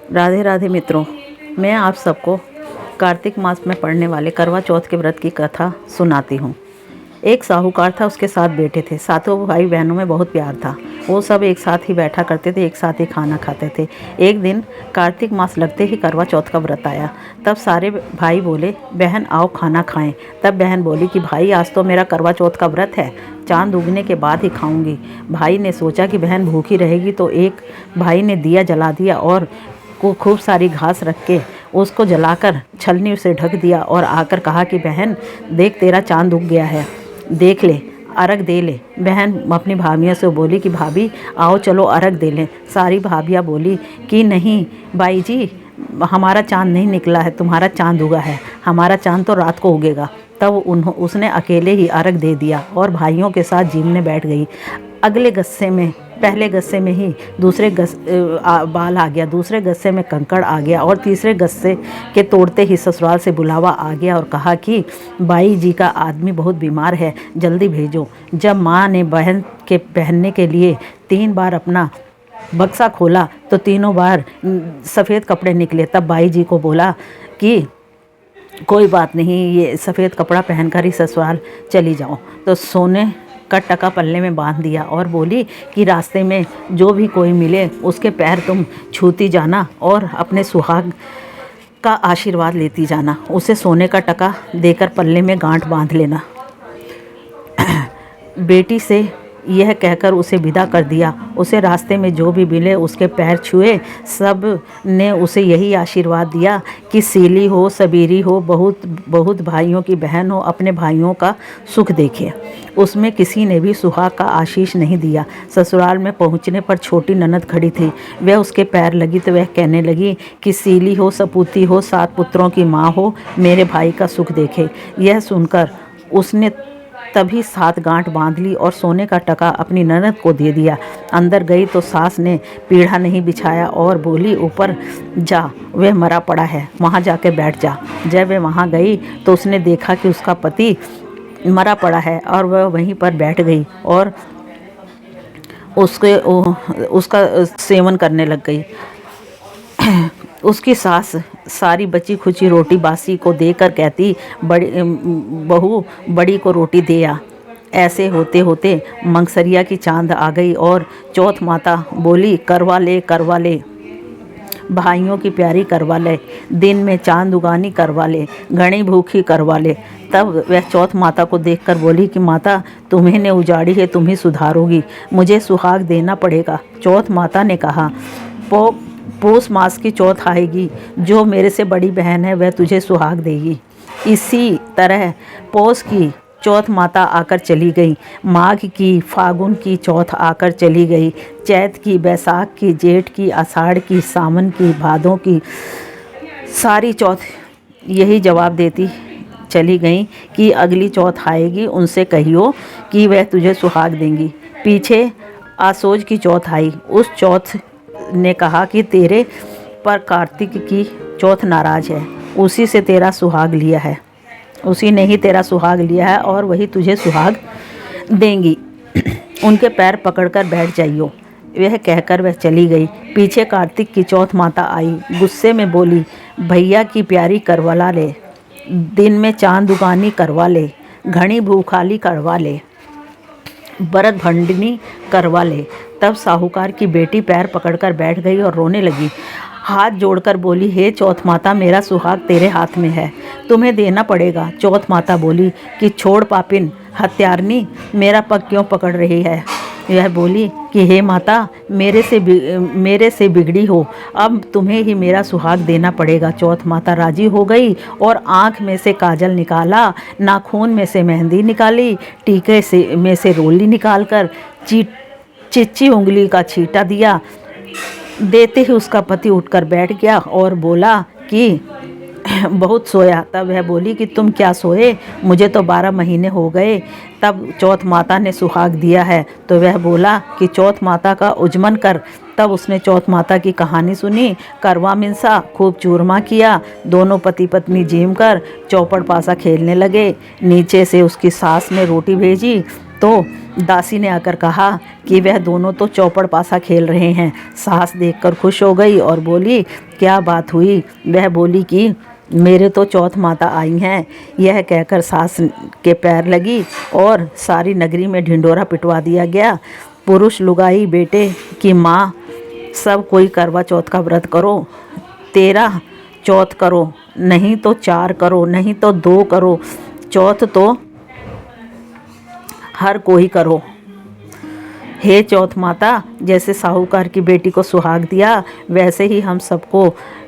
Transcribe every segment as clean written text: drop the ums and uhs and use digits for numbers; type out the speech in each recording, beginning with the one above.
राधे राधे मित्रों, मैं आप सबको कार्तिक मास में पड़ने वाले करवा चौथ के व्रत की कथा सुनाती हूँ। एक साहूकार था, उसके साथ बेटे थे। सातों भाई बहनों में बहुत प्यार था। वो सब एक साथ ही बैठा करते थे, एक साथ ही खाना खाते थे। एक दिन कार्तिक मास लगते ही करवा चौथ का व्रत आया। तब सारे भाई बोले, बहन आओ खाना खाएं। तब बहन बोली कि भाई आज तो मेरा करवा चौथ का व्रत है, चांद उगने के बाद ही खाऊंगी। भाई ने सोचा कि बहन भूखी रहेगी, तो एक भाई ने दिया जला दिया और को खूब सारी घास रख के उसको जलाकर छलनी से ढक दिया और आकर कहा कि बहन देख तेरा चांद उग गया है, देख ले, अर्घ दे ले। बहन अपनी भाभियों से बोली कि भाभी आओ चलो अर्घ दे लें। सारी भाभियाँ बोली कि नहीं बाई जी, हमारा चांद नहीं निकला है, तुम्हारा चांद उगा है, हमारा चांद तो रात को उगेगा। तब उसने अकेले ही अर्घ दे दिया और भाइयों के साथ जीमने बैठ गई। अगले गस्से में, पहले गस्से में ही दूसरे बाल आ गया, दूसरे गस्से में कंकड़ आ गया और तीसरे गस्से के तोड़ते ही ससुराल से बुलावा आ गया और कहा कि बाई जी का आदमी बहुत बीमार है, जल्दी भेजो। जब माँ ने बहन के पहनने के लिए 3 बार अपना बक्सा खोला तो तीनों बार सफ़ेद कपड़े निकले। तब बाई जी को बोला कि कोई बात नहीं, ये सफ़ेद कपड़ा पहनकर ही ससुराल चली जाओ। तो सोने का टका पल्ले में बांध दिया और बोली कि रास्ते में जो भी कोई मिले उसके पैर तुम छूती जाना और अपने सुहाग का आशीर्वाद लेती जाना। उसे सोने का टका देकर पल्ले में गांठ बांध लेना। बेटी से यह कहकर उसे विदा कर दिया। उसे रास्ते में जो भी मिले उसके पैर छुए। सब ने उसे यही आशीर्वाद दिया कि सीली हो, सबीरी हो, बहुत बहुत भाइयों की बहन हो, अपने भाइयों का सुख देखे। उसमें किसी ने भी सुहाग का आशीष नहीं दिया। ससुराल में पहुंचने पर छोटी ननद खड़ी थी। वह उसके पैर लगी तो वह कहने लगी कि सीली हो, सपूती हो, 7 पुत्रों की माँ हो, मेरे भाई का सुख देखे। यह सुनकर उसने तभी 7 गांठ बांध ली और सोने का टका अपनी ननद को दे दिया। अंदर गई तो सास ने पीढ़ा नहीं बिछाया और बोली ऊपर जा, वह मरा पड़ा है, वहाँ जाके बैठ जा। जब वह वहाँ गई तो उसने देखा कि उसका पति मरा पड़ा है और वह वहीं पर बैठ गई और उसका सेवन करने लग गई। उसकी सास सारी बची खुची रोटी बासी को देकर कहती, बहू बड़ी को रोटी दे आ। ऐसे होते होते मंगसरिया की चांद आ गई और चौथ माता बोली, करवा ले करवा ले, भाइयों की प्यारी करवा ले, दिन में चांद उगानी करवा ले, घनी भूखी करवा ले। तब वह चौथ माता को देखकर बोली कि माता तुम्हें ने उजाड़ी है, तुम ही सुधारोगी, मुझे सुहाग देना पड़ेगा। चौथ माता ने कहा, पौष मास की चौथ आएगी, जो मेरे से बड़ी बहन है वह तुझे सुहाग देगी। इसी तरह पौष की चौथ माता आकर चली गई, माघ की, फागुन की चौथ आकर चली गई, चैत की, बैसाख की, जेठ की, आषाढ़ की, सावन की, भादों की, सारी चौथ यही जवाब देती चली गई कि अगली चौथ आएगी, उनसे कहियो कि वह तुझे सुहाग देंगी। पीछे आसोज की चौथ आई। उस चौथ ने कहा कि तेरे पर कार्तिक की चौथ नाराज है, उसी से तेरा सुहाग लिया है, उसी ने ही तेरा सुहाग लिया है और वही तुझे सुहाग देंगी। उनके पैर पकड़कर बैठ जाइयो। वह कहकर वह चली गई। पीछे कार्तिक की चौथ माता आई, गुस्से में बोली, भैया की प्यारी करवा ले, दिन में चांद उगानी करवा ले, घनी भूखाली करवा ले, बरत भंडनी करवा ले। तब साहूकार की बेटी पैर पकड़कर बैठ गई और रोने लगी। हाथ जोड़कर बोली, हे चौथ माता, मेरा सुहाग तेरे हाथ में है, तुम्हें देना पड़ेगा। चौथ माता बोली कि छोड़ पापिन, हत्यारनी, मेरा पग क्यों पकड़ रही है। यह बोली कि हे माता, मेरे से बिगड़ी हो, अब तुम्हें ही मेरा सुहाग देना पड़ेगा। चौथ माता राजी हो गई और आँख में से काजल निकाला, नाखून में से मेहंदी निकाली, टीके में से रोली निकालकर चिच्ची उंगली का छींटा दिया। देते ही उसका पति उठकर बैठ गया और बोला कि बहुत सोया। तब वह बोली कि तुम क्या सोए, मुझे तो 12 महीने हो गए। तब चौथ माता ने सुहाग दिया है। तो वह बोला कि चौथ माता का उजमन कर। तब उसने चौथ माता की कहानी सुनी, करवा मिंसा, खूब चूरमा किया। दोनों पति पत्नी जीम कर चौपड़ पासा खेलने लगे। नीचे से उसकी सास ने रोटी भेजी तो दासी ने आकर कहा कि वह दोनों तो चौपड़ पासा खेल रहे हैं। सास देखकर खुश हो गई और बोली, क्या बात हुई? वह बोली कि मेरे तो चौथ माता आई हैं। यह कहकर सास के पैर लगी और सारी नगरी में ढिंढोरा पिटवा दिया गया। पुरुष, लुगाई, बेटे की माँ, सब कोई करवा चौथ का व्रत करो। 13 चौथ करो, नहीं तो 4 करो, नहीं तो 2 करो। चौथ तो हर कोई करो। हे चौथ माता, जैसे साहूकार की बेटी को सुहाग दिया, वैसे ही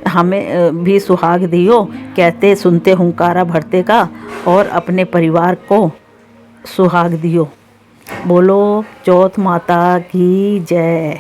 हमें भी सुहाग दियो। कहते सुनते हुंकारा भरते का और अपने परिवार को सुहाग दियो। बोलो चौथ माता की जय।